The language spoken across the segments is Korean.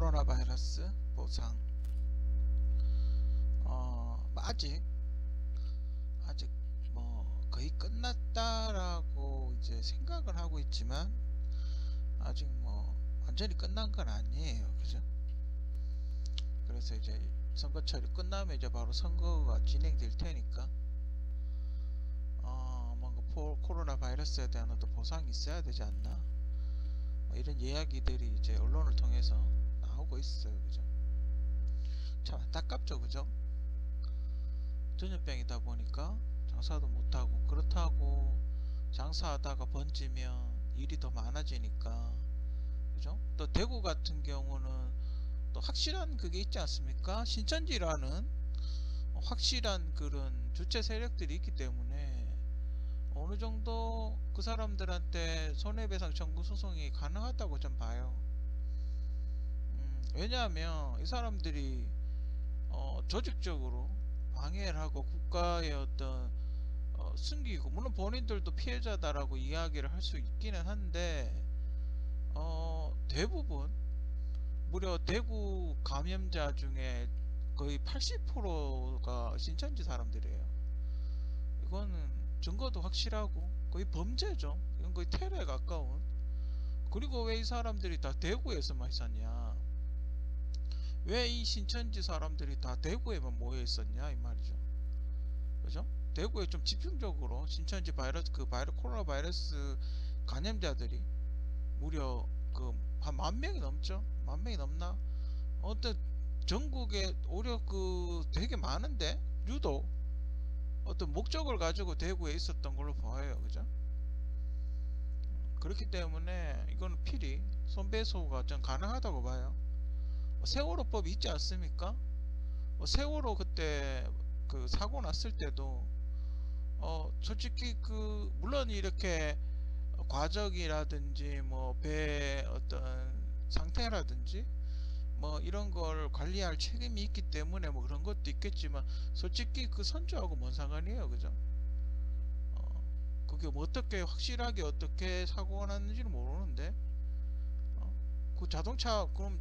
코로나 바이러스 보상 아직 뭐 거의 끝났다라고 이제 생각을 하고 있지만 아직 뭐 완전히 끝난 건 아니에요. 그죠? 그래서 이제 선거철이 끝나면 이제 바로 선거가 진행될 테니까 뭔가 코로나 바이러스에 대한 어떤 보상이 있어야 되지 않나, 뭐 이런 이야기들이 이제 언론을 통해서 나오고 있어요. 그죠? 참 안타깝죠. 그죠? 전염병이다 보니까 장사도 못하고, 그렇다고 장사하다가 번지면 일이 더 많아지니까, 그죠? 또 대구 같은 경우는 또 확실한 그게 있지 않습니까? 신천지라는 확실한 그런 주체 세력들이 있기 때문에 어느 정도 그 사람들한테 손해배상 청구 소송이 가능하다고 좀 봐요. 왜냐하면 이 사람들이 조직적으로 방해를 하고 국가의 어떤 숨기고, 물론 본인들도 피해자다라고 이야기를 할 수 있기는 한데 대부분 무려 대구 감염자 중에 거의 80%가 신천지 사람들이에요. 이거는 증거도 확실하고 거의 범죄죠. 이건 거의 테러에 가까운. 그리고 왜 이 사람들이 다 대구에서만 있었냐, 왜 이 신천지 사람들이 다 대구에만 모여 있었냐 이 말이죠. 그죠? 대구에 좀 집중적으로 신천지 코로나 바이러스 감염자들이 무려 한 10,000명이 넘죠. 10,000명이 넘나? 어떤 전국에 오히려 되게 많은데 유독 어떤 목적을 가지고 대구에 있었던 걸로 보여요. 그죠? 그렇기 때문에 이거는 필히 손배소가 전 가능하다고 봐요. 세월호법이 있지 않습니까? 세월호 그때 사고 났을 때도 솔직히 물론 이렇게 과적이라든지 뭐 배 어떤 상태라든지 뭐 이런 걸 관리할 책임이 있기 때문에 뭐 그런 것도 있겠지만, 솔직히 선주하고 뭔 상관이에요. 그죠? 그게 뭐 어떻게 확실하게 어떻게 사고가 났는지는 모르는데 그 자동차, 그럼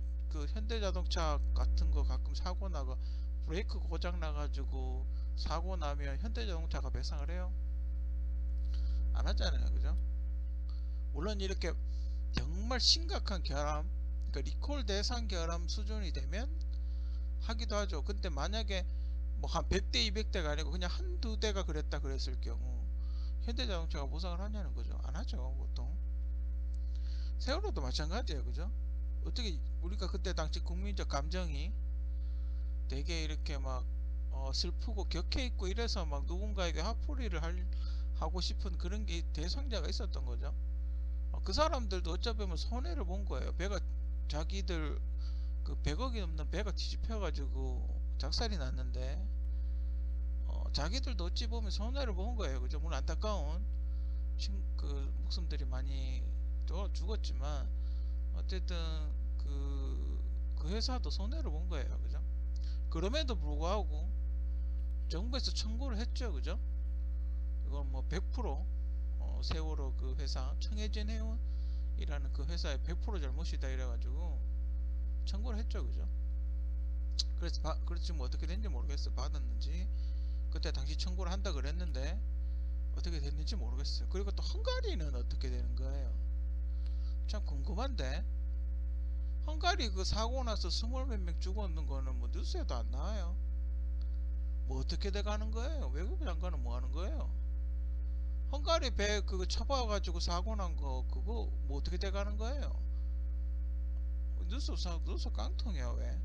현대자동차 같은 거 가끔 사고 나가 브레이크 고장 나가지고 사고 나면 현대자동차가 배상을 해요? 안 하잖아요. 그죠? 물론 이렇게 정말 심각한 결함, 그러니까 리콜 대상 결함 수준이 되면 하기도 하죠. 근데 만약에 뭐 한 100대 200대가 아니고 그냥 한두 대가 그랬다 그랬을 경우 현대자동차가 보상을 하냐는 거죠. 안 하죠. 보통 세월호도 마찬가지예요. 그죠? 어떻게 우리가 그때 당시 국민적 감정이 되게 이렇게 막 슬프고 격해 있고 이래서 막 누군가에게 화풀이를 하고 싶은 그런 게 대상자가 있었던 거죠. 그 사람들도 어차피 보면 손해를 본 거예요. 배가, 자기들 100억이 넘는 배가 뒤집혀 가지고 작살이 났는데 자기들도 어찌 보면 손해를 본 거예요. 그죠? 물론 안타까운 목숨들이 많이 죽었지만 어쨌든 그 회사도 손해를 본 거예요. 그죠? 그럼에도 불구하고 정부에서 청구를 했죠. 그죠? 이건 뭐 100% 세월호 그 회사 청해진 해운이라는 그 회사의 100% 잘못이다 이래가지고 청구를 했죠. 그죠? 그래서 지금 어떻게 됐는지 모르겠어요. 받았는지. 그때 당시 청구를 한다 그랬는데 어떻게 됐는지 모르겠어요. 그리고 또 헝가리는 어떻게 되는 거예요? 참 궁금한데. 헝가리 사고 나서 20몇 명 죽었는 거는 뭐 뉴스에도 안 나와요. 뭐 어떻게 돼 가는 거예요? 외교부 장관은 뭐 하는 거예요? 헝가리 배 쳐박아가지고 사고 난 거 그거 뭐 어떻게 돼 가는 거예요? 뉴스 깡통이야. 왜?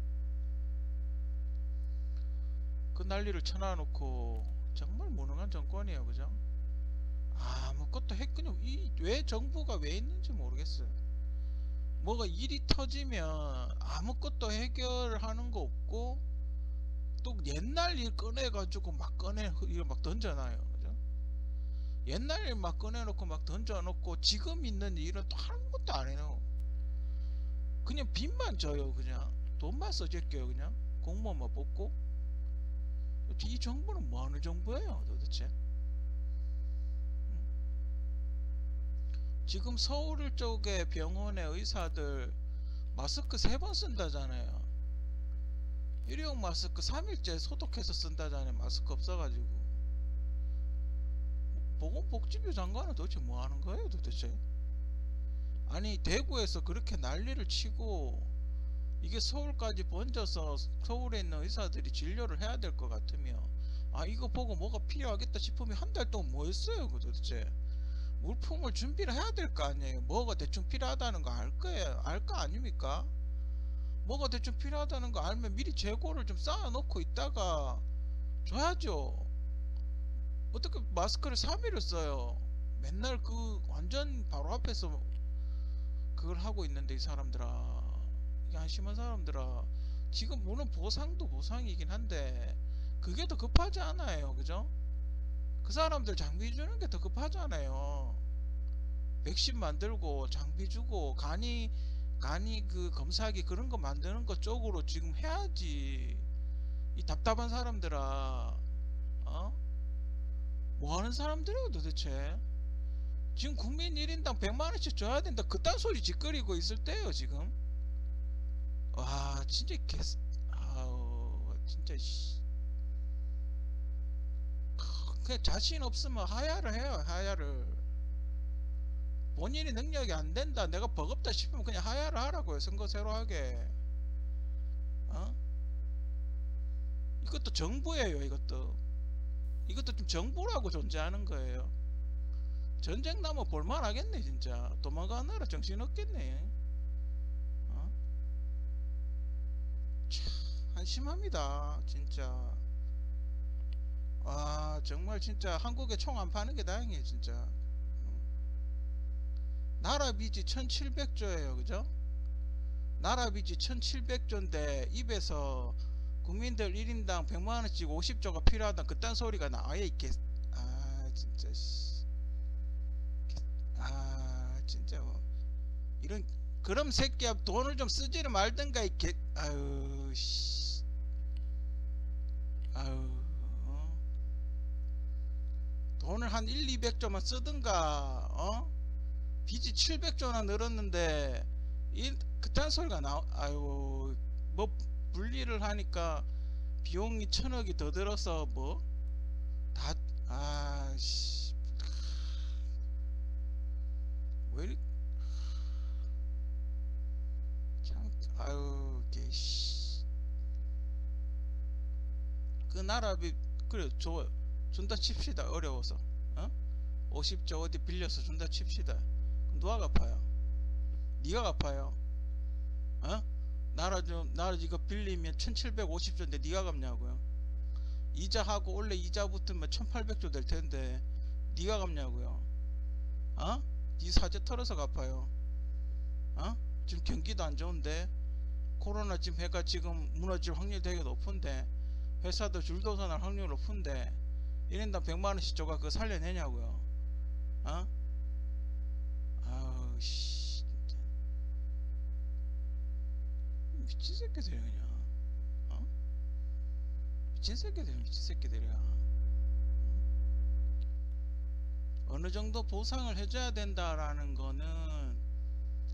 그 난리를 쳐놔놓고 정말 무능한 정권이에요. 그죠? 아무것도 그냥 왜 정부가 왜 있는지 모르겠어요. 뭐가 일이 터지면 아무것도 해결하는 거 없고 또 옛날 일 꺼내가지고 이거 막 던져놔요. 그죠? 옛날 일 막 꺼내놓고 막 던져놓고 지금 있는 일은 또 아무것도 안 해요. 그냥 빚만 져요. 그냥 돈만 써질게요. 그냥 공무원만 뽑고. 이 정부는 뭐 하는 정부예요 도대체? 지금 서울 쪽에 병원의 의사들 마스크 3번 쓴다잖아요. 일회용 마스크 3일째 소독해서 쓴다잖아요. 마스크 없어가지고. 보건복지부 장관은 도대체 뭐 하는 거예요 도대체? 아니 대구에서 그렇게 난리를 치고 이게 서울까지 번져서 서울에 있는 의사들이 진료를 해야 될 것 같으며, 아 이거 보고 뭐가 필요하겠다 싶으면 한 달 동안 뭐 했어요 그 도대체? 물품을 준비를 해야 될 거 아니에요. 뭐가 대충 필요하다는 거 알 거예요. 알 거 아닙니까? 뭐가 대충 필요하다는 거 알면 미리 재고를 좀 쌓아 놓고 있다가 줘야죠. 어떻게 마스크를 3일을 써요? 맨날 그 완전 바로 앞에서 그걸 하고 있는데 이 사람들아, 이게 한심한 사람들아. 지금 물론 보상도 보상이긴 한데 그게 더 급하지 않아요, 그죠? 그 사람들 장비 주는 게 더 급하잖아요. 백신 만들고 장비 주고 간이 그 검사기 그런 거 만드는 거 쪽으로 지금 해야지. 이 답답한 사람들아, 어? 뭐 하는 사람들이에요 도대체? 지금 국민 1인당 100만원씩 줘야 된다 그딴 소리 짓거리고 있을 때요 지금. 와 진짜 아우 진짜 그냥 자신 없으면 하야를 해요. 하야를. 본인이 능력이 안 된다 내가 버겁다 싶으면 그냥 하야를 하라고요. 선거 새로 하게. 어? 이것도 정부예요. 이것도 좀 정부라고 존재하는 거예요. 전쟁 나면 볼만하겠네 진짜. 도망가느라 정신없겠네. 어? 참 한심합니다 진짜. 와 정말 진짜 한국에 총 안 파는 게 다행이에요 진짜. 나라 빚이 1700조예요 그죠? 나라 빚이 1700조인데 입에서 국민들 1인당 100만원씩 50조가 필요하다 그딴 소리가 나와야 있겠. 아 진짜 진짜 뭐 이런 그럼 새끼야 돈을 좀 쓰지를 말든가 이게. 아유 씨. 아유 어? 돈을 한 1, 200조만 쓰든가. 어? 빚이 700조나 늘었는데 그딴 소리가 아유 뭐 분리를 하니까 비용이 1000억이 더 들어서 뭐 다 아씨 왜 이렇게 참 아유 개씨. 그 나라비 그래 준다 칩시다. 어려워서. 어? 50조 어디 빌려서 준다 칩시다. 누가 갚아요? 니가 갚아요. 어? 나라 이거 빌리면 1750조인데 니가 갚냐고요? 이자하고 원래 이자 붙으면 1800조 될 텐데 니가 갚냐고요? 어? 니 사재 털어서 갚아요. 어? 지금 경기도 안 좋은데 코로나 지금 해가 지금 무너질 확률 되게 높은데 회사도 줄도서 날 확률 높은데 1인당 100만원씩 줘가 그거 살려내냐고요? 어? 아우 씨 진짜 미친 새끼들이야 그냥. 어? 미친 새끼들이야. 어느 정도 보상을 해줘야 된다라는 거는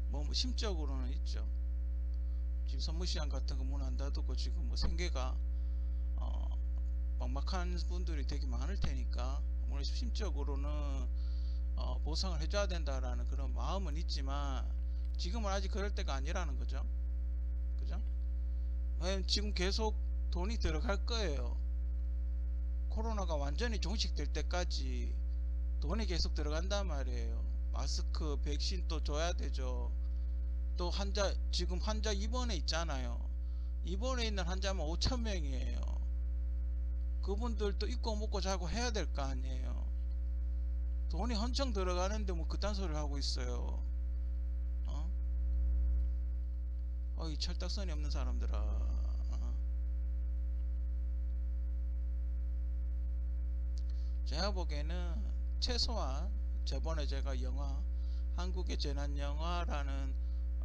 뭐 심적으로는 있죠. 지금 선무시장 같은 거 문 안 닫고 지금 뭐 생계가 막막한 분들이 되게 많을 테니까 물론 심적으로는 보상을 해줘야 된다라는 그런 마음은 있지만 지금은 아직 그럴 때가 아니라는 거죠. 그죠? 왜냐면 지금 계속 돈이 들어갈 거예요. 코로나가 완전히 종식될 때까지 돈이 계속 들어간단 말이에요. 마스크, 백신 또 줘야 되죠. 또 지금 환자 입원에 있잖아요. 입원에 있는 환자만 5,000명이에요. 그분들도 입고 먹고 자고 해야 될 거 아니에요. 돈이 헌청 들어가는데 뭐 그딴 소리를 하고 있어요. 이 철딱선이 없는 사람들아. 제가 보기에는 최소한 저번에 제가 영화 한국의 재난영화라는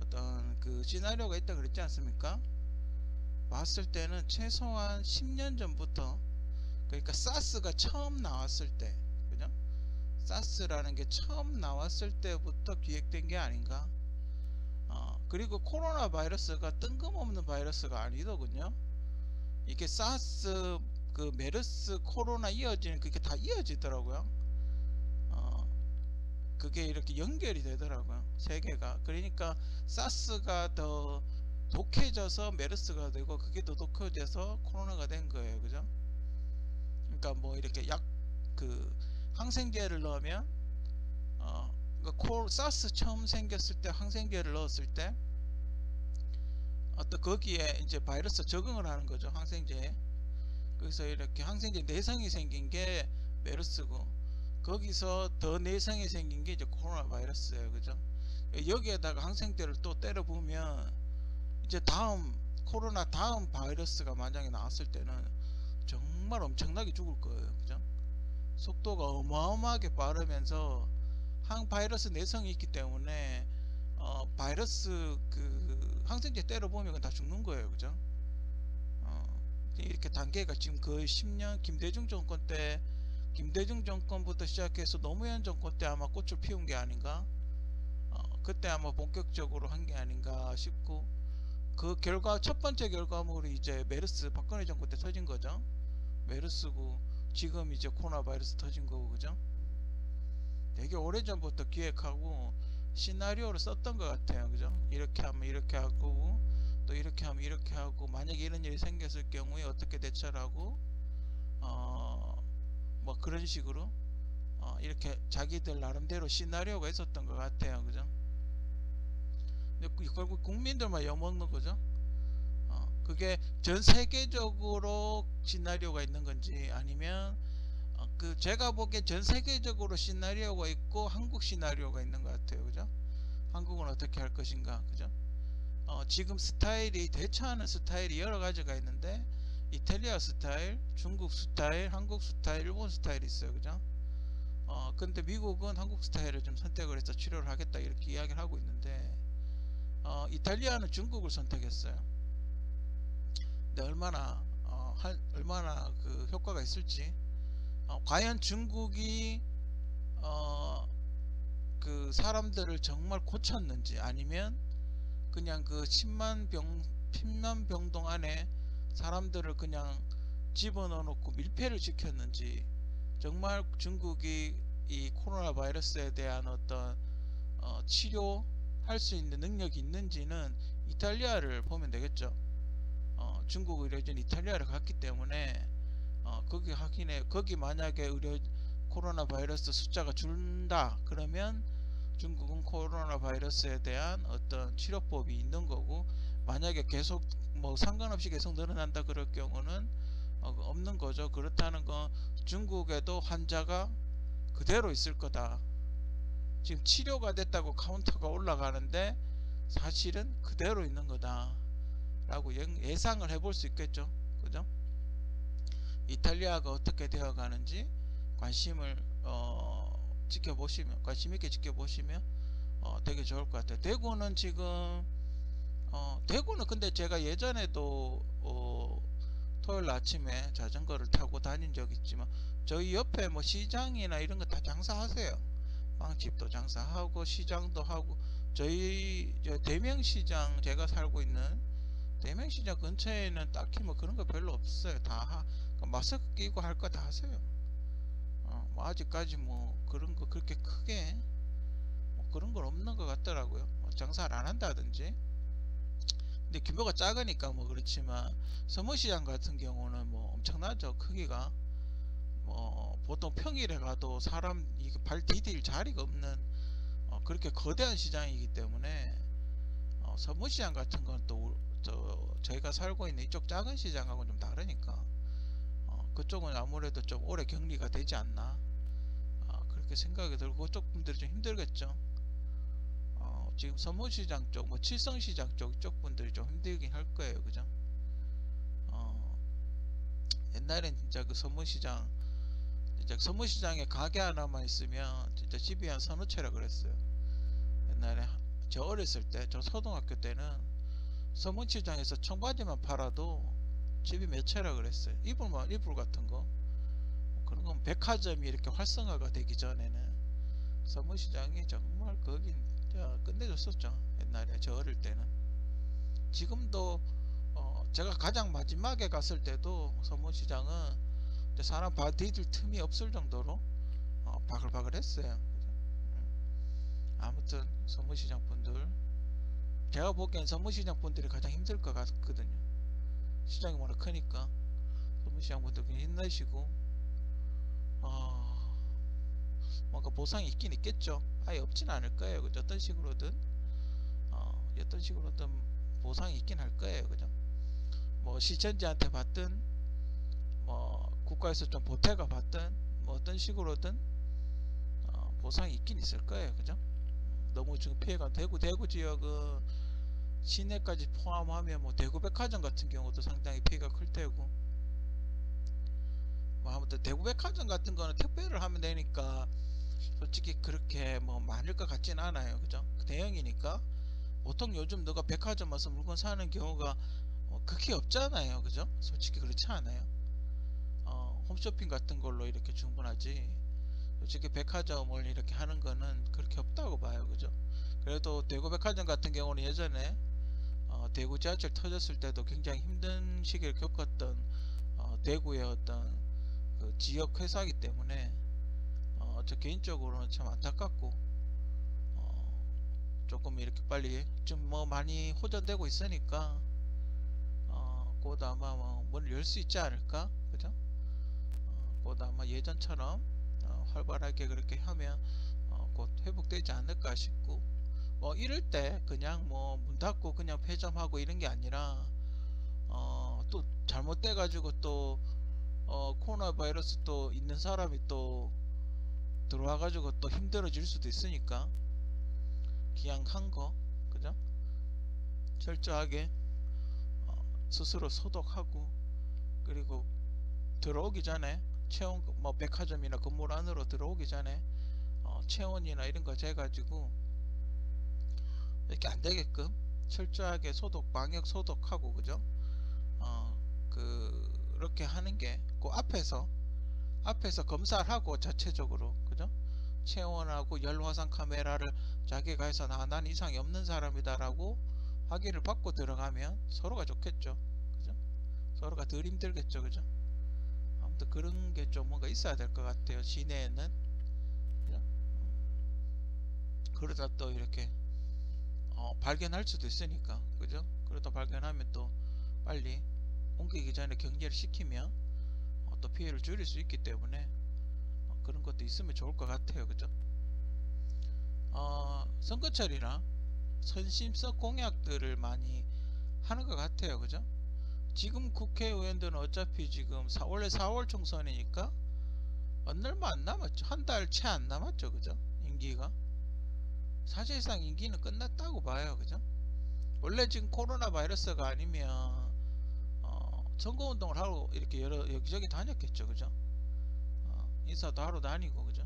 어떤 그 시나리오가 있다 그랬지 않습니까? 봤을 때는 최소한 10년 전부터, 그러니까 사스가 처음 나왔을 때, 그죠? 사스라는 게 처음 나왔을 때부터 기획된 게 아닌가? 그리고 코로나 바이러스가 뜬금없는 바이러스가 아니더군요. 이게 사스, 그 메르스, 코로나 이어지는 그게 다 이어지더라고요. 그게 이렇게 연결이 되더라고요. 세 개가. 그러니까 사스가 더 독해져서 메르스가 되고 그게 더 독해져서 코로나가 된 거예요. 그죠? 그러니까 뭐 이렇게 그 항생제를 넣으면 그러니까 사스 처음 생겼을 때 항생제를 넣었을 때 어떤 거기에 이제 바이러스 적응을 하는 거죠. 항생제에. 그래서 이렇게 항생제 내성이 생긴 게 메르스고 거기서 더 내성이 생긴 게 이제 코로나 바이러스예요. 그죠? 여기에다가 항생제를 또 때려 부으면 이제 다음 코로나 다음 바이러스가 만약에 나왔을 때는 정말 엄청나게 죽을 거예요. 그죠? 속도가 어마어마하게 빠르면서 항바이러스 내성이 있기 때문에 바이러스 그 항생제 때려 부으면 다 죽는 거예요. 그죠? 이렇게 단계가 지금 거의 10년 김대중 정권 때 김대중 정권부터 시작해서 노무현 정권 때 아마 꽃을 피운 게 아닌가 그때 아마 본격적으로 한 게 아닌가 싶고 그 결과 첫 번째 결과물이 이제 메르스 박근혜 정권 때 터진 거죠. 메르스고 지금 이제 코로나 바이러스 터진 거고 그죠. 되게 오래전부터 기획하고 시나리오를 썼던 것 같아요. 그죠. 이렇게 하면 이렇게 하고 또 이렇게 하면 이렇게 하고 만약에 이런 일이 생겼을 경우에 어떻게 대처를 하고 뭐 그런 식으로 이렇게 자기들 나름대로 시나리오가 있었던 것 같아요. 그죠? 근데 결국 국민들만 엿먹는 거죠. 그게 전 세계적으로 시나리오가 있는 건지 아니면 그 제가 보기에 전 세계적으로 시나리오가 있고 한국 시나리오가 있는 것 같아요. 그죠? 한국은 어떻게 할 것인가. 그죠? 지금 스타일이 대처하는 스타일이 여러 가지가 있는데 이탈리아 스타일, 중국 스타일, 한국 스타일, 일본 스타일이 있어요. 그죠? 근데 미국은 한국 스타일을 좀 선택을 해서 치료를 하겠다 이렇게 이야기를 하고 있는데 이탈리아는 중국을 선택했어요. 근데 얼마나 그 효과가 있을지 과연 중국이 그 사람들을 정말 고쳤는지 아니면 그냥 그 10만 병동 안에 사람들을 그냥 집어넣어 놓고 밀폐를 시켰는지 정말 중국이 이 코로나 바이러스에 대한 어떤 치료할 수 있는 능력이 있는지는 이탈리아를 보면 되겠죠. 중국 의료진 이탈리아를 갔기 때문에 거기 만약에 코로나 바이러스 숫자가 줄다 그러면 중국은 코로나 바이러스에 대한 어떤 치료법이 있는 거고 만약에 계속 뭐 상관없이 계속 늘어난다 그럴 경우는 없는 거죠. 그렇다는 건 중국에도 환자가 그대로 있을 거다. 지금 치료가 됐다고 카운터가 올라가는데 사실은 그대로 있는 거다 라고 예상을 해볼 수 있겠죠. 그죠? 이탈리아가 어떻게 되어 가는지 관심을 지켜보시면 관심 있게 지켜보시면 되게 좋을 것 같아요. 대구는 지금 대구는 근데 제가 예전에도 토요일 아침에 자전거를 타고 다닌 적 있지만 저희 옆에 뭐 시장이나 이런 거 다 장사하세요. 빵집도 장사하고 시장도 하고 저희 대명시장 제가 살고 있는 대명시장 근처에는 딱히 뭐 그런 거 별로 없어요. 다 마스크 끼고 할 거 다 하세요. 뭐 아직까지 뭐 그런 거 그렇게 크게 뭐 그런 건 없는 것 같더라고요. 뭐 장사를 안 한다든지. 근데 규모가 작으니까 뭐 그렇지만 서문시장 같은 경우는 뭐 엄청나죠. 크기가 뭐 보통 평일에 가도 사람 발 디딜 자리가 없는 그렇게 거대한 시장이기 때문에 서문시장 같은 건 또 저희가 살고 있는 이쪽 작은 시장하고는 좀 다르니까 그쪽은 아무래도 좀 오래 격리가 되지 않나 그렇게 생각이 들고 그쪽 분들이 좀 힘들겠죠. 지금 서문시장 쪽, 뭐 칠성시장 쪽 이쪽 분들이 좀 힘들긴 할 거예요. 그죠? 옛날엔 진짜 그 서문시장 진짜 서문시장에 가게 하나만 있으면 진짜 집이 한 서너 채라 그랬어요. 옛날에 저 어렸을 때, 저 초등학교 때는 서문시장에서 청바지만 팔아도 집이 몇 채라 그랬어요. 이불 같은 거 그런 건 백화점이 이렇게 활성화가 되기 전에는 서문시장이 정말 거긴 끝내줬었죠. 옛날에 저 어릴 때는. 지금도 제가 가장 마지막에 갔을 때도 서문시장은 사람 디딜 틈이 없을 정도로 바글바글 했어요. 아무튼 서문시장 분들, 제가 보기엔 서문시장 분들이 가장 힘들 것 같거든요. 시장이 워낙 크니까 서문시장 분들 그냥 힘내시고, 뭔가 보상이 있긴 있겠죠. 아예 없진 않을 거예요. 그죠? 어떤 식으로든 보상이 있긴 할 거예요. 그죠? 뭐 시천지한테 받든 뭐 국가에서 좀 보태가 받든 뭐 어떤 식으로든 보상이 있긴 있을 거예요. 그죠? 너무 지금 피해가 대구 지역은 시내까지 포함하면 뭐 대구백화점 같은 경우도 상당히 피해가 클 테고, 뭐 아무튼 대구백화점 같은 거는 택배를 하면 되니까 솔직히 그렇게 뭐 많을 것 같진 않아요. 그죠? 대형이니까. 보통 요즘 너가 백화점 와서 물건 사는 경우가 극히 없잖아요. 그죠? 솔직히 그렇지 않아요. 홈쇼핑 같은 걸로 이렇게 충분하지, 솔직히 백화점을 이렇게 하는 거는 그렇게 없다고 봐요. 그죠? 그래도 대구 백화점 같은 경우는 예전에 대구 지하철 터졌을 때도 굉장히 힘든 시기를 겪었던 대구의 어떤 그 지역 회사이기 때문에 저 개인적으로는 참 안타깝고, 조금 이렇게 빨리 좀 뭐 많이 호전되고 있으니까 곧 아마 뭐 문을 열 수 있지 않을까. 그죠? 곧 아마 예전처럼 활발하게 그렇게 하면 곧 회복되지 않을까 싶고, 뭐 이럴 때 그냥 뭐 문 닫고 그냥 폐점하고 이런 게 아니라 또 잘못돼 가지고 또 코로나 바이러스 또 있는 사람이 또 들어와 가지고 또 힘들어질 수도 있으니까 그냥 한 거, 그죠? 철저하게 스스로 소독하고, 그리고 들어오기 전에 체온, 뭐 백화점이나 건물 안으로 들어오기 전에 체온이나 이런 거 재가지고 이렇게 안 되게끔 철저하게 소독, 방역 소독하고, 그죠? 그렇게 하는 게, 그 앞에서 검사를 하고 자체적으로, 그죠? 체온하고 열화상 카메라를 자기가 해서 난 이상이 없는 사람이다라고 확인을 받고 들어가면 서로가 좋겠죠. 그죠? 서로가 덜 힘들겠죠. 그죠? 아무튼 그런 게 좀 뭔가 있어야 될 것 같아요. 시내에는. 그죠? 그러다 또 이렇게 발견할 수도 있으니까. 그죠? 그러다 발견하면 또 빨리 옮기기 전에 격리를 시키면 또 피해를 줄일 수 있기 때문에 그런 것도 있으면 좋을 것 같아요. 그죠? 선거철이나 선심성 공약들을 많이 하는 것 같아요. 그죠? 지금 국회의원들은 어차피 지금 원래 4월 총선이니까 얼마 안 남았죠. 한 달 채 안 남았죠. 그죠? 임기가 사실상 임기는 끝났다고 봐요. 그죠? 원래 지금 코로나 바이러스가 아니면 선거운동을 하러 이렇게 여기저기 다녔겠죠. 그죠? 인사도 하러 다니고, 그죠?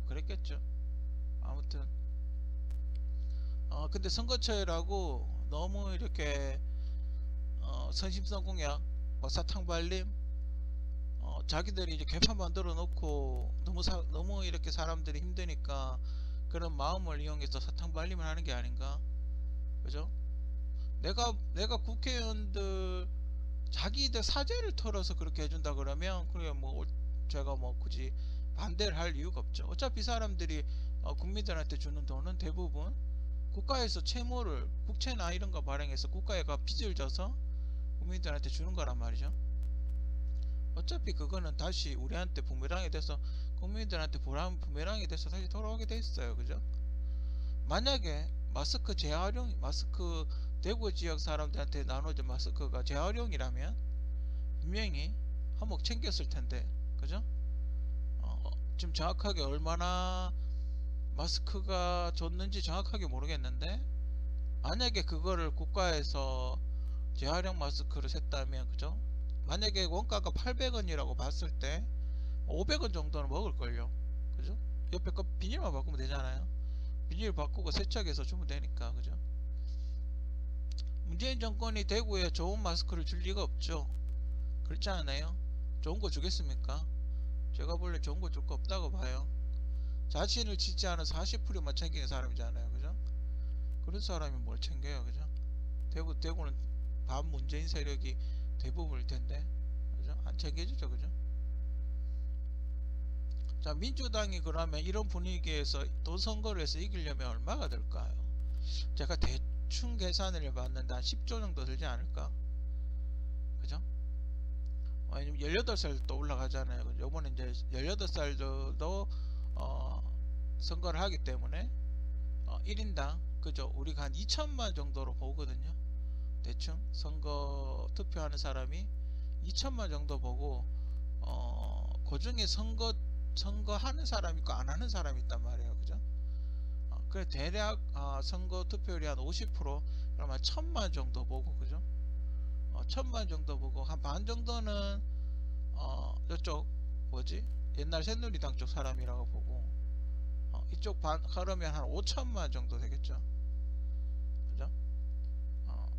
그랬겠죠. 아무튼 근데 선거철이라고 너무 이렇게 선심성 공약, 사탕 발림, 자기들이 이제 개판 만들어 놓고 너무 이렇게 사람들이 힘드니까 그런 마음을 이용해서 사탕 발림을 하는 게 아닌가. 그죠? 내가 국회의원들 자기들 사재를 털어서 그렇게 해준다 그러면 그래 뭐 제가 뭐 굳이 반대를 할 이유가 없죠. 어차피 사람들이 국민들한테 주는 돈은 대부분 국가에서 채무를, 국채나 이런 거 발행해서 국가에가 빚을 져서 국민들한테 주는 거란 말이죠. 어차피 그거는 다시 우리한테 부메랑이 돼서 국민들한테 부메랑이 돼서 다시 돌아오게 돼 있어요. 그죠? 만약에 마스크 재활용, 마스크 대구 지역 사람들한테 나눠준 마스크가 재활용이라면 분명히 한몫 챙겼을 텐데, 그죠? 지금 정확하게 얼마나 마스크가 줬는지 정확하게 모르겠는데, 만약에 그거를 국가에서 재활용 마스크를 샀다면, 그죠? 만약에 원가가 800원이라고 봤을 때 500원 정도는 먹을걸요. 그죠? 옆에 거 비닐만 바꾸면 되잖아요. 비닐 바꾸고 세척해서 주면 되니까. 그죠? 문재인 정권이 대구에 좋은 마스크를 줄 리가 없죠. 그렇지 않아요? 좋은 거 주겠습니까? 제가 본래 좋은 거 줄 거 없다고 봐요. 자신을 지지하는 40%만 챙기는 사람이잖아요. 그죠? 그런 사람이 뭘 챙겨요, 그죠? 대구는 반문재인 세력이 대부분일 텐데, 그죠? 안 챙겨주죠, 그죠? 자, 민주당이 그러면 이런 분위기에서 또 선거를 해서 이기려면 얼마가 들까요? 제가 대충 계산을 해봤는데 한 10조 정도 들지 않을까? 그죠? 왜냐면 18살 또 올라가잖아요. 요번에 이제 18살도 선거를 하기 때문에 1인당 그죠? 우리가 한 2천만 정도로 보거든요. 대충 선거 투표하는 사람이 2천만 정도 보고 그 중에 선거하는 사람이 있고 안 하는 사람이 있단 말이에요. 그죠? 그래 대략 선거 투표율이 한 50% 그러면 1,000만 정도 보고 그죠? 1,000만 정도 보고 한 반 정도는 이쪽 뭐지? 옛날 새누리당 쪽 사람이라고 보고 이쪽 반 그러면 한 5천만 정도 되겠죠. 그죠?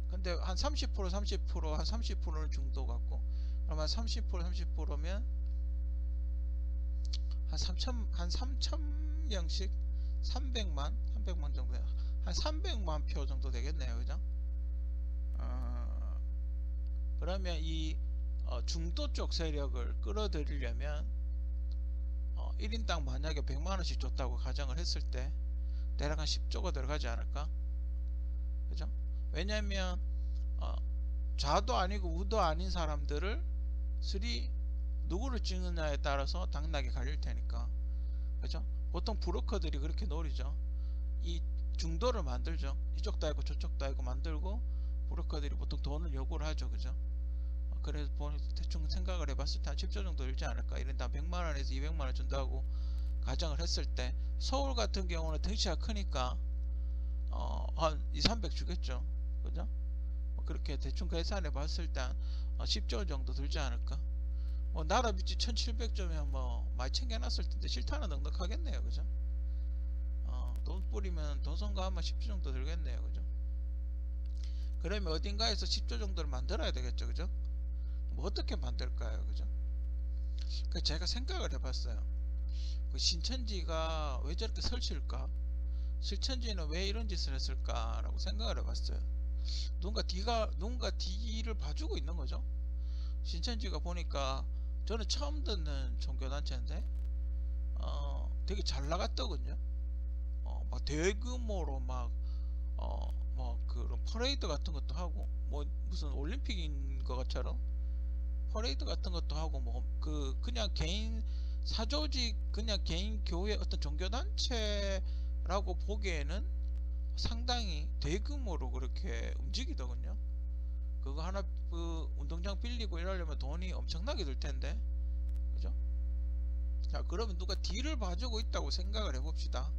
근데 한 30%, 한 30%는 중도 같고 그러면 30% 30%면 한 3,000명씩 300만 정도 한 300만 표 정도 되겠네요. 그죠? 그러면 이 중도 쪽 세력을 끌어들이려면 1인당 만약에 100만원씩 줬다고 가정을 했을 때 대략 한 10조가 들어가지 않을까? 그죠? 왜냐면 좌도 아니고 우도 아닌 사람들을 누구를 찍느냐에 따라서 당락이 갈릴 테니까. 그죠? 보통 브로커들이 그렇게 노리죠. 이 중도를 만들죠. 이쪽도 아니고 저쪽도 아니고 만들고 브로커들이 보통 돈을 요구를 하죠. 그죠? 그래서 대충 생각을 해봤을 때 한 10조 정도 들지 않을까. 이런다 100만원에서 200만원 준다고 가정을 했을 때 서울 같은 경우는 덩치가 크니까 한 2, 300 주겠죠. 그죠? 그렇게 대충 계산해 봤을 때 10조 정도 들지 않을까. 나라 빚이 1700조면 많이 챙겨놨을 텐데 싫다는 넉넉하겠네요. 그죠? 돈 뿌리면 돈 선거하면 10조 정도 들겠네요. 그죠? 그러면 어딘가에서 10조 정도를 만들어야 되겠죠. 그죠? 어떻게 만들까요? 그죠? 제가 생각을 해봤어요. 그 신천지가 왜 저렇게 설칠까? 신천지는 왜 이런 짓을 했을까라고 생각을 해봤어요. 누군가 뒤를 봐주고 있는 거죠. 신천지가 보니까 저는 처음 듣는 종교단체인데 되게 잘 나갔더군요. 막 대규모로 뭐 그런 퍼레이드 같은 것도 하고 무슨 올림픽인 것처럼 퍼레이드 같은 것도 하고 그냥 개인 사조직 그냥 개인 교회 어떤 종교단체라고 보기에는 상당히 대규모로 그렇게 움직이더군요. 그거 하나 그 운동장 빌리고 이러려면 돈이 엄청나게 들 텐데. 그죠? 자, 그러면 누가 뒤를 봐주고 있다고 생각을 해봅시다.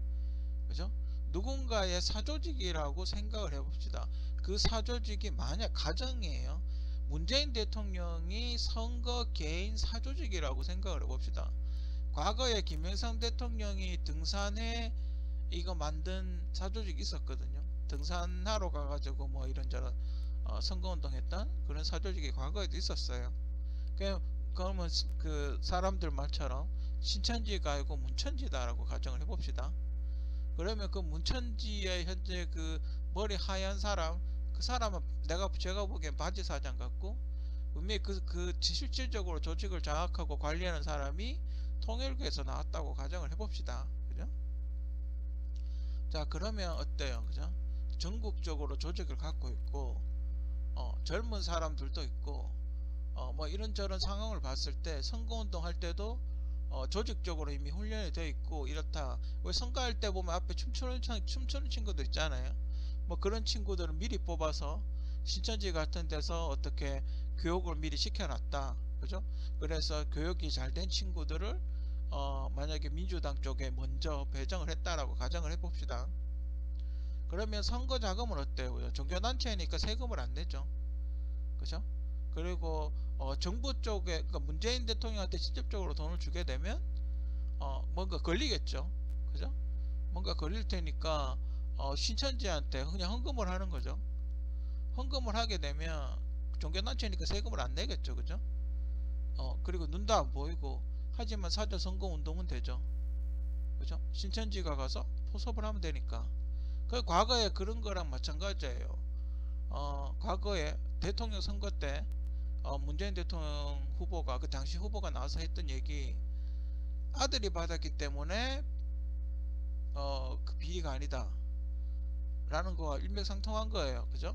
그죠? 누군가의 사조직이라고 생각을 해봅시다. 그 사조직이 만약 가정이에요. 문재인 대통령이 선거 개인 사조직이라고 생각을 해봅시다. 과거에 김영삼 대통령이 등산에 이거 만든 사조직이 있었거든요. 등산하러 가가지고 이런저런 선거운동 했던 그런 사조직이 과거에도 있었어요. 그러면 그 사람들 말처럼 신천지가 아니고 문천지다라고 가정을 해봅시다. 그러면 그 문천지의 현재 그 머리 하얀 사람, 그 사람은 제가 보기엔 바지 사장 같고, 분명히 실질적으로 조직을 장악하고 관리하는 사람이 통일교에서 나왔다고 가정을 해봅시다. 그죠? 자, 그러면 어때요? 그죠? 전국적으로 조직을 갖고 있고, 젊은 사람들도 있고, 이런저런 상황을 봤을 때 선거운동 할 때도 조직적으로 이미 훈련이 되어 있고 이렇다. 왜 선거할 때 보면 앞에 춤추는 친구들 있잖아요. 그런 친구들은 미리 뽑아서 신천지 같은 데서 어떻게 교육을 미리 시켜놨다. 그죠? 그래서 교육이 잘 된 친구들을 만약에 민주당 쪽에 먼저 배정을 했다라고 가정을 해봅시다. 그러면 선거 자금은 어때요? 종교단체니까 세금을 안 내죠. 그죠? 그리고 정부 쪽에 그러니까 문재인 대통령한테 직접적으로 돈을 주게 되면 뭔가 걸리겠죠. 그죠? 뭔가 걸릴 테니까 신천지한테 그냥 헌금을 하는 거죠. 헌금을 하게 되면 종교단체니까 세금을 안 내겠죠. 그죠? 그리고 눈도 안 보이고 하지만 사저 선거 운동은 되죠. 그죠? 신천지가 가서 포섭을 하면 되니까. 그 과거에 그런 거랑 마찬가지예요. 과거에 대통령 선거 때 문재인 대통령 후보가 그 당시 후보가 나와서 했던 얘기, 아들이 받았기 때문에 그 비리가 아니다 라는 거와 일맥상통한 거예요. 그죠?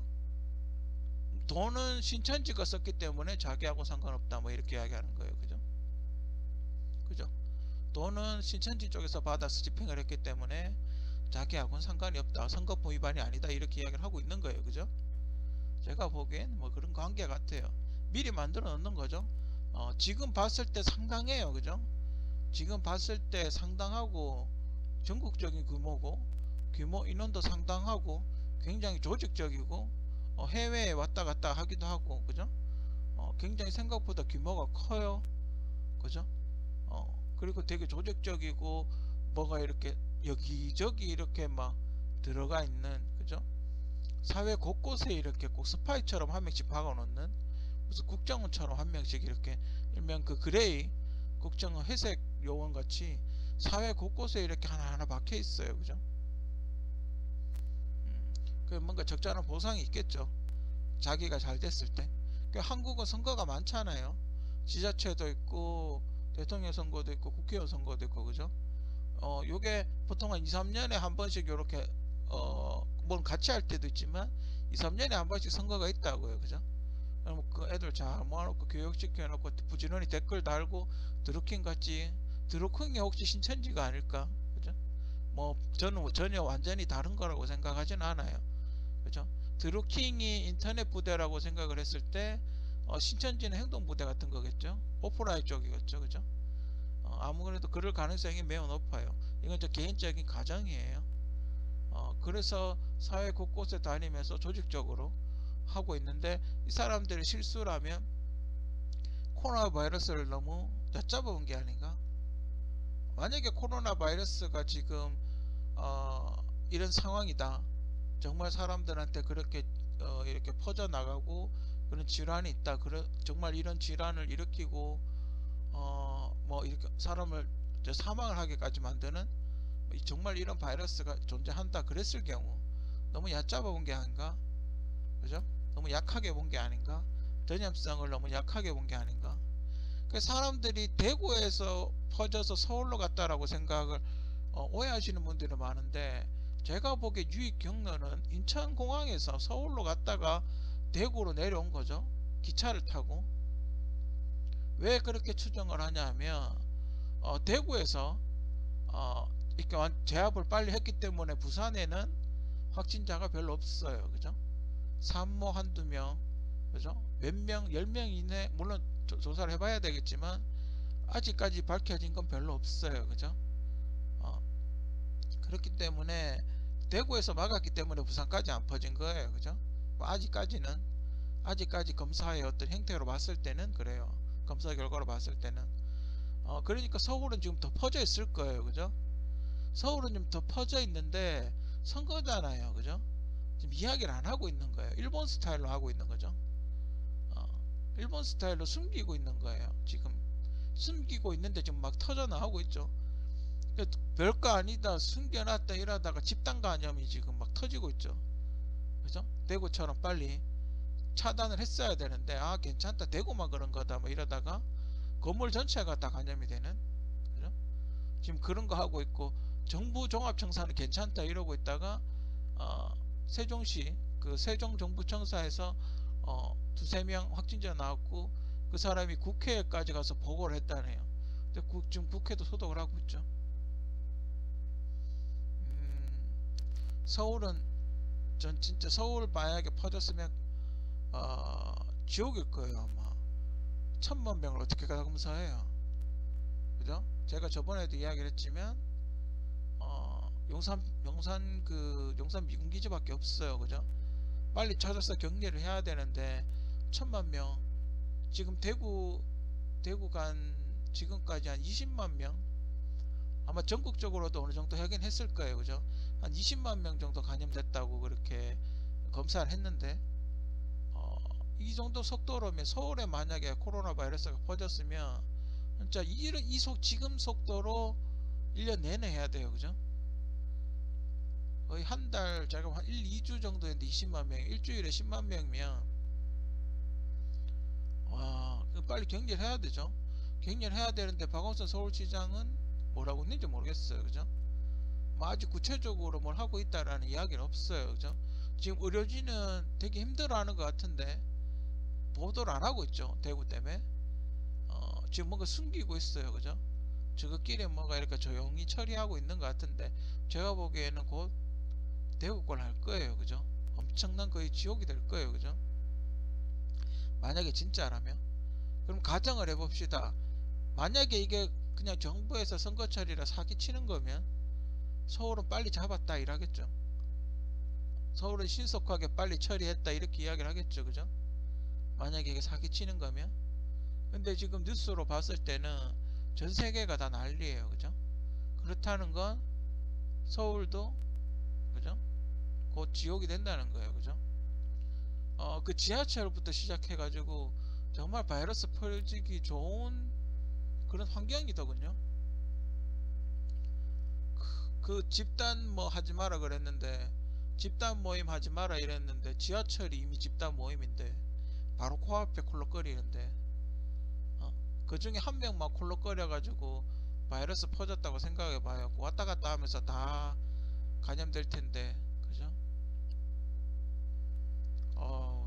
돈은 신천지가 썼기 때문에 자기하고 상관없다 뭐 이렇게 이야기하는 거예요. 그죠? 그죠? 돈은 신천지 쪽에서 받아서 집행을 했기 때문에 자기하고는 상관이 없다, 선거법 위반이 아니다 이렇게 이야기를 하고 있는 거예요. 그죠? 제가 보기엔 뭐 그런 관계 같아요. 미리 만들어 놓는 거죠. 지금 봤을 때 상당해요. 그죠? 지금 봤을 때 상당하고, 전국적인 규모고, 규모 인원도 상당하고, 굉장히 조직적이고, 해외에 왔다 갔다 하기도 하고, 그죠? 굉장히 생각보다 규모가 커요. 그죠? 그리고 되게 조직적이고, 뭐가 이렇게 여기저기 이렇게 막 들어가 있는, 그죠? 사회 곳곳에 이렇게 꼭 스파이처럼 한 명씩 박아놓는, 무슨 국정원처럼 한 명씩 이렇게, 일명 그 그레이 국정원 회색 요원 같이 사회 곳곳에 이렇게 하나하나 박혀 있어요. 그죠? 그 뭔가 적절한 보상이 있겠죠. 자기가 잘 됐을 때. 그 한국은 선거가 많잖아요. 지자체도 있고 대통령 선거도 있고 국회의원 선거도 있고. 그죠? 요게 보통 한 2, 3년에 한 번씩 요렇게 뭘 같이 할 때도 있지만 2, 3년에 한 번씩 선거가 있다고요. 그죠? 그럼 그 애들 잘 모아놓고 교육시켜놓고 부지런히 댓글 달고 드루킹 같이, 드루킹이 혹시 신천지가 아닐까? 그죠? 뭐 저는 뭐 전혀 완전히 다른 거라고 생각하진 않아요. 그죠? 드루킹이 인터넷 부대라고 생각을 했을 때 신천지는 행동부대 같은 거겠죠? 오프라인 쪽이겠죠. 그죠? 아무래도 그럴 가능성이 매우 높아요. 이건 저 개인적인 가정이에요. 그래서 사회 곳곳에 다니면서 조직적으로 하고 있는데, 이 사람들의 실수라면 코로나 바이러스를 너무 얕잡아본 게 아닌가? 만약에 코로나 바이러스가 지금 이런 상황이다, 정말 사람들한테 그렇게 이렇게 퍼져나가고 그런 질환이 있다, 정말 이런 질환을 일으키고 뭐 이렇게 사람을 사망을 하게까지 만드는 정말 이런 바이러스가 존재한다 그랬을 경우 너무 얕잡아 본 게 아닌가? 그죠? 너무 약하게 본 게 아닌가? 전염성을 너무 약하게 본 게 아닌가? 그 사람들이 대구에서 퍼져서 서울로 갔다라고 생각을 오해하시는 분들이 많은데, 제가 보기에 유입 경로는 인천공항에서 서울로 갔다가 대구로 내려온 거죠. 기차를 타고. 왜 그렇게 추정을 하냐면 대구에서 이렇게 제압을 빨리 했기 때문에 부산에는 확진자가 별로 없어요. 그죠? 산모 한두 명, 그죠? 몇 명, 10명 이내, 물론 조사를 해봐야 되겠지만 아직까지 밝혀진 건 별로 없어요. 그죠? 그렇기 때문에 대구에서 막았기 때문에 부산까지 안 퍼진 거예요. 그죠? 뭐 아직까지 검사의 어떤 행태로 봤을 때는 그래요. 검사 결과로 봤을 때는 그러니까 서울은 지금 더 퍼져 있을 거예요. 그죠? 서울은 좀 더 퍼져 있는데 선거잖아요. 그죠? 지금 이야기를 안 하고 있는 거예요. 일본 스타일로 하고 있는 거죠. 일본 스타일로 숨기고 있는 거예요. 지금 숨기고 있는데 지금 막 터져 나오고 있죠. 별거 아니다 숨겨놨다 이러다가 집단 감염이 지금 막 터지고 있죠. 그죠? 대구처럼 빨리 차단을 했어야 되는데, 괜찮다, 대구만 그런 거다 뭐 이러다가 건물 전체가 다 감염이 되는. 그죠? 지금 그런 거 하고 있고, 정부 종합청사는 괜찮다 이러고 있다가 세종시 그 세종정부청사에서 두세 명 확진자 나왔고 그 사람이 국회까지 가서 보고를 했다네요. 근데 지금 국회도 소독을 하고 있죠. 서울은, 전 진짜 서울 만약에 퍼졌으면 지옥일 거예요. 아마 1000만 명을 어떻게 검사해요. 그죠? 제가 저번에도 이야기를 했지만 용산 미군 기지밖에 없어요. 그죠? 빨리 찾아서 격리를 해야 되는데 1000만 명, 지금 대구 간 지금까지 한 20만 명, 아마 전국적으로도 어느 정도 하긴 했을 거예요. 그죠? 한 20만 명 정도 감염됐다고 그렇게 검사를 했는데 이 정도 속도로면 서울에 만약에 코로나 바이러스가 퍼졌으면 진짜 지금 속도로 1년 내내 해야 돼요. 그죠? 거의 한 달, 제가 한 1, 2주 정도 했는데 20만 명, 일주일에 10만 명이면, 와, 그 빨리 격리를 해야 되죠. 격리를 해야 되는데, 박원순 서울시장은 뭐라고 했는지 모르겠어요. 그죠? 뭐 아직 구체적으로 뭘 하고 있다라는 이야기는 없어요. 그죠? 지금 의료진은 되게 힘들어하는 것 같은데, 보도를 안 하고 있죠. 대구 때문에. 지금 뭔가 숨기고 있어요. 그죠? 저것끼리 뭐가 이렇게 조용히 처리하고 있는 것 같은데, 제가 보기에는 곧 대구권 할 거예요. 그죠? 엄청난 거의 지옥이 될 거예요. 그죠? 만약에 진짜라면. 그럼 가정을 해봅시다. 만약에 이게 그냥 정부에서 선거철이라 사기치는 거면 서울은 빨리 잡았다 이러겠죠. 서울은 신속하게 빨리 처리했다 이렇게 이야기를 하겠죠. 그죠? 만약에 이게 사기치는 거면. 근데 지금 뉴스로 봤을 때는 전 세계가 다 난리예요. 그죠? 그렇다는 건 서울도, 그죠? 곧 지옥이 된다는 거예요. 그죠? 그 지하철부터 시작해가지고 정말 바이러스 퍼지기 좋은 그런 환경이더군요. 그 집단 뭐 하지 마라 그랬는데, 집단 모임 하지 마라 이랬는데, 지하철이 이미 집단 모임인데 바로 코앞에 콜록거리는데, 그 중에 한 명만 콜록거려가지고 바이러스 퍼졌다고 생각해봐요. 왔다 갔다 하면서 다 감염될 텐데, 그죠?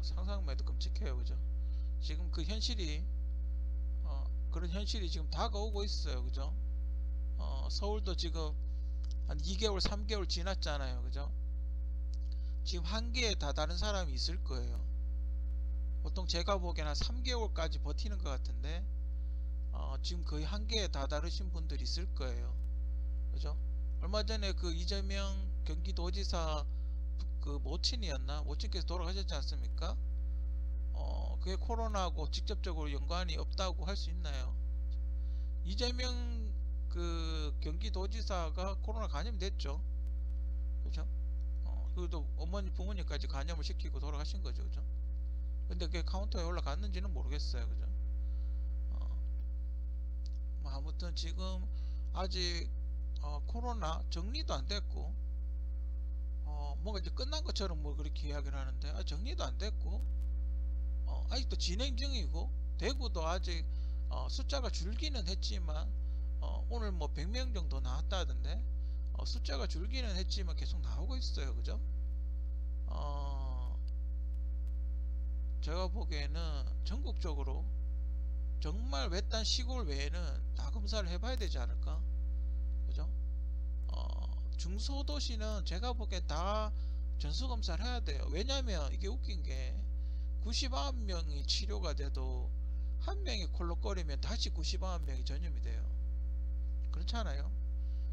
상상만 해도 끔찍해요. 그죠? 지금 그 현실이, 그런 현실이 지금 다가오고 있어요. 그죠? 서울도 지금 한 2개월 3개월 지났잖아요. 그죠? 지금 한계에 다다른 사람이 있을 거예요. 보통 제가 보기에는 한 3개월까지 버티는 것 같은데, 지금 거의 한계에 다다르신 분들이 있을 거예요. 그죠? 얼마 전에 그 이재명 경기도지사 그 모친이었나? 모친께서 돌아가셨지 않습니까? 그게 코로나하고 직접적으로 연관이 없다고 할 수 있나요? 이재명 그 경기도지사가 코로나 감염됐죠. 그죠? 그래도 어머니 부모님까지 감염을 시키고 돌아가신 거죠. 그죠? 근데 그게 카운터에 올라갔는지는 모르겠어요. 그죠? 어, 뭐 아무튼 지금 아직 코로나 정리도 안 됐고, 뭔가 이제 끝난 것처럼 뭐 그렇게 이야기를 하는데, 정리도 안 됐고, 아직도 진행 중이고, 대구도 아직 숫자가 줄기는 했지만, 오늘 뭐 100명 정도 나왔다던데, 숫자가 줄기는 했지만 계속 나오고 있어요. 그죠? 어, 제가 보기에는 전국적으로 정말 외딴 시골 외에는 다 검사를 해봐야 되지 않을까? 그죠? 중소도시는 제가 보기엔 다 전수검사를 해야 돼요. 왜냐면 이게 웃긴 게 99명이 치료가 돼도 한 명이 콜록거리면 다시 99명이 전염이 돼요. 그렇잖아요.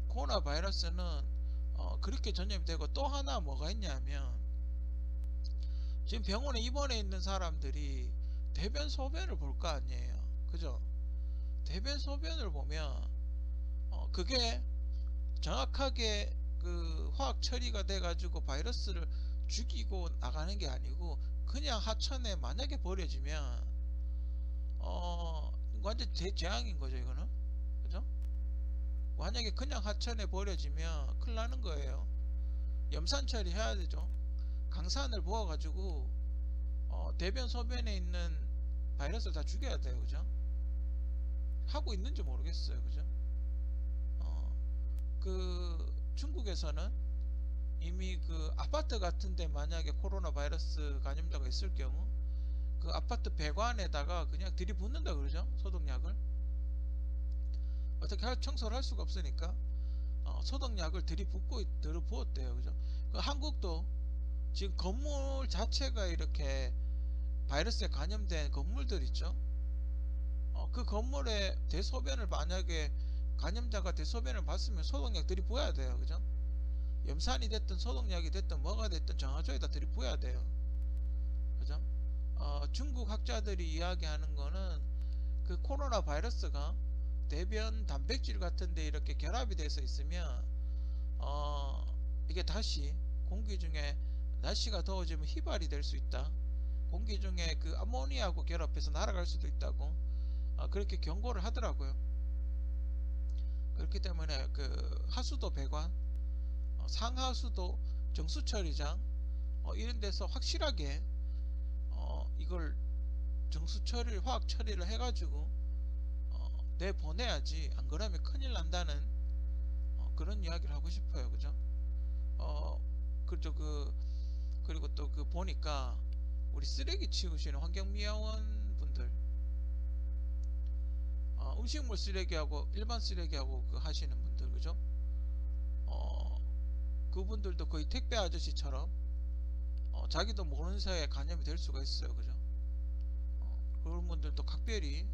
코로나 바이러스는 그렇게 전염이 되고, 또 하나 뭐가 있냐면 지금 병원에 입원해 있는 사람들이 대변 소변을 볼 거 아니에요. 그죠? 대변 소변을 보면 그게 정확하게 그 화학 처리가 돼 가지고 바이러스를 죽이고 나가는 게 아니고, 그냥 하천에 만약에 버려지면 완전 대재앙인 거죠. 이거는. 그죠? 만약에 그냥 하천에 버려지면 큰일 나는 거예요. 염산 처리해야 되죠. 강산을 부어 가지고 대변 소변에 있는 바이러스를 다 죽여야 돼요. 그죠? 하고 있는지 모르겠어요. 그죠? 그 중국에서는 이미 그 아파트 같은데 만약에 코로나 바이러스 감염자가 있을 경우 그 아파트 배관에다가 그냥 들이붓는다 그러죠. 소독약을. 어떻게 청소를 할 수가 없으니까 소독약을 들이부었대요. 그죠? 그 한국도 지금 건물 자체가 이렇게 바이러스에 감염된 건물들 있죠. 그 건물에 대소변을 만약에 감염자가 대소변을 봤으면 소독약 들이부어야 돼요. 그죠? 염산이 됐든 소독약이 됐든 뭐가 됐든 정화조에다 들이부어야 돼요. 그죠? 중국 학자들이 이야기하는 거는 그 코로나 바이러스가 대변 단백질 같은데 이렇게 결합이 돼서 있으면 이게 다시 공기 중에 날씨가 더워지면 휘발이 될 수 있다. 공기 중에 그 아모니아하고 결합해서 날아갈 수도 있다고 그렇게 경고를 하더라고요. 그렇기 때문에 그 하수도 배관, 상하수도 정수처리장 이런 데서 확실하게 이걸 정수 처리를 화학 처리를 해가지고 내보내야지, 안 그러면 큰일 난다는 그런 이야기를 하고 싶어요. 그죠? 그죠. 그리고 또 보니까 우리 쓰레기 치우시는 환경미화원 분들, 음식물 쓰레기하고 일반 쓰레기하고 하시는 분들, 그죠? 그분들도 거의 택배 아저씨처럼 자기도 모르는 사이에 감염이 될 수가 있어요. 그죠? 그런 분들도 각별히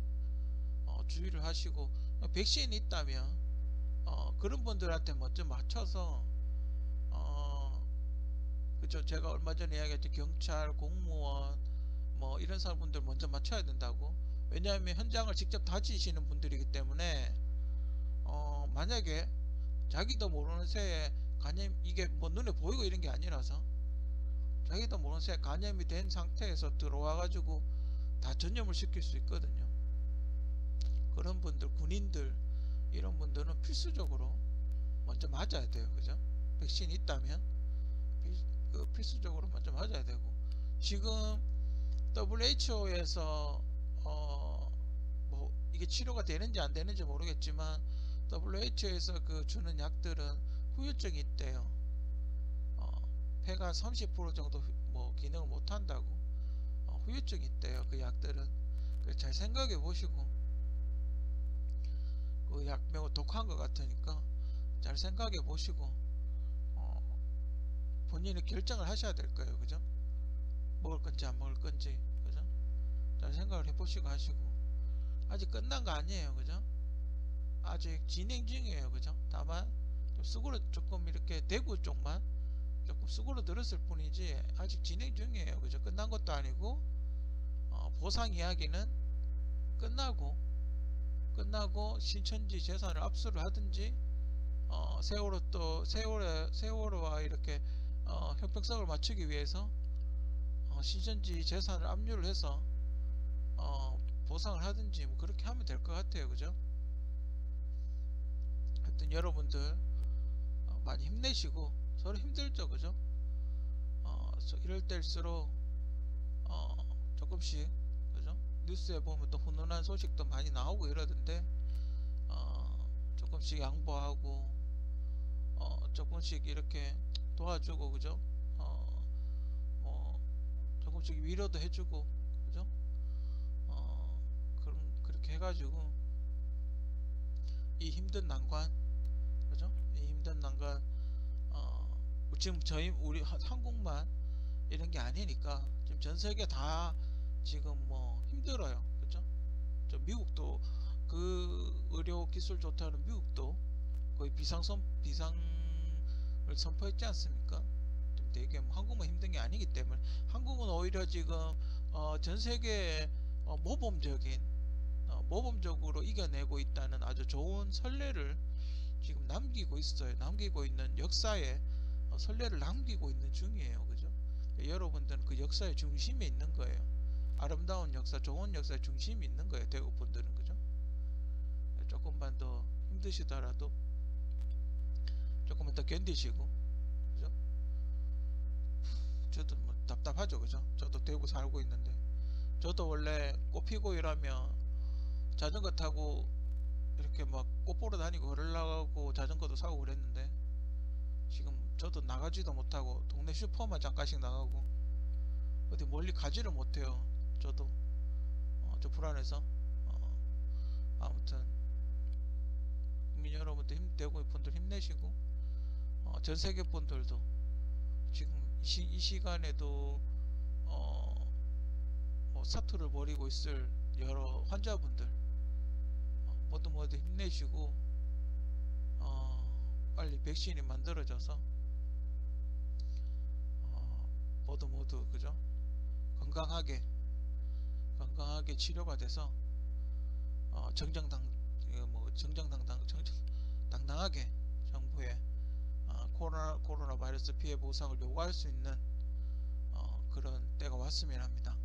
주의를 하시고, 백신이 있다면 그런 분들한테 먼저 맞춰서 그죠? 제가 얼마 전에 이야기했죠. 경찰, 공무원 뭐 이런 사람분들 먼저 맞춰야 된다고. 왜냐하면 현장을 직접 다지시는 분들이기 때문에 만약에 자기도 모르는 새에 감염, 이게 뭐 눈에 보이고 이런 게 아니라서 자기도 모르는 새에 감염이 된 상태에서 들어와 가지고 다 전염을 시킬 수 있거든요. 그런 분들, 군인들 이런 분들은 필수적으로 먼저 맞아야 돼요. 그죠? 백신이 있다면 필수적으로 먼저 맞아야 되고, 지금 WHO에서 뭐 이게 치료가 되는지 안 되는지 모르겠지만 WHO에서 주는 약들은 후유증이 있대요. 폐가 30% 정도 뭐 기능을 못 한다고 후유증이 있대요. 그 약들은. 잘 생각해 보시고, 그 약 매우 독한 것 같으니까 잘 생각해 보시고 본인이 결정을 하셔야 될 거예요. 그죠? 먹을 건지 안 먹을 건지. 그죠? 잘 생각을 해 보시고 하시고, 아직 끝난 거 아니에요. 그죠? 아직 진행 중이에요. 그죠? 다만 좀 수그러, 조금 이렇게 대구 쪽만 조금 수그러들었을 뿐이지 아직 진행 중이에요. 그죠? 끝난 것도 아니고 보상 이야기는 끝나고 신천지 재산을 압수를 하든지 세월호와 이렇게 형평성을 맞추기 위해서 신천지 재산을 압류를 해서 보상을 하든지 뭐 그렇게 하면 될 것 같아요. 그죠? 하여튼 여러분들 많이 힘내시고, 서로 힘들죠. 그죠? 이럴 때일수록 조금씩, 그죠? 뉴스에 보면 또 훈훈한 소식도 많이 나오고 이러던데 조금씩 양보하고 조금씩 이렇게 도와주고, 그죠? 뭐 조금씩 위로도 해주고, 그죠? 그렇게 해가지고 이 힘든 난관, 그죠? 이 힘든 난관 지금 우리 한국만 이런 게 아니니까 지금 전 세계 다 지금 뭐 힘들어요. 그죠? 저 미국도 의료 기술 좋다는 미국도 거의 비상을 선포했지 않습니까? 좀 되게 뭐 한국만 힘든 게 아니기 때문에, 한국은 오히려 지금 전 세계에 모범적으로 이겨내고 있다는 아주 좋은 선례를 지금 남기고 있어요. 남기고 있는 역사에 선례를 남기고 있는 중이에요. 그죠? 여러분들은 그 역사의 중심에 있는 거예요. 아름다운 역사, 좋은 역사의 중심이 있는 거예요. 대구 분들은. 그죠? 조금만 더 힘드시더라도 조금만 더 견디시고, 그죠? 저도 뭐 답답하죠. 그죠? 저도 대구 살고 있는데, 저도 원래 꽃 피고 이러면 자전거 타고 이렇게 막 꽃 보러 다니고 그러려고 자전거도 사고 그랬는데, 지금 저도 나가지도 못하고 동네 슈퍼만 잠깐씩 나가고 어디 멀리 가지를 못해요. 저도 좀 불안해서. 아무튼 국민 여러분들 대구 분들 힘내시고, 전 세계 분들도 지금 이 시간에도 사투를 벌이고 있을 여러 환자분들 모두 힘내시고 빨리 백신이 만들어져서 모두 그죠? 건강하게 치료가 돼서 정정당당하게 정부에 코로나 바이러스 피해 보상을 요구할 수 있는 그런 때가 왔으면 합니다.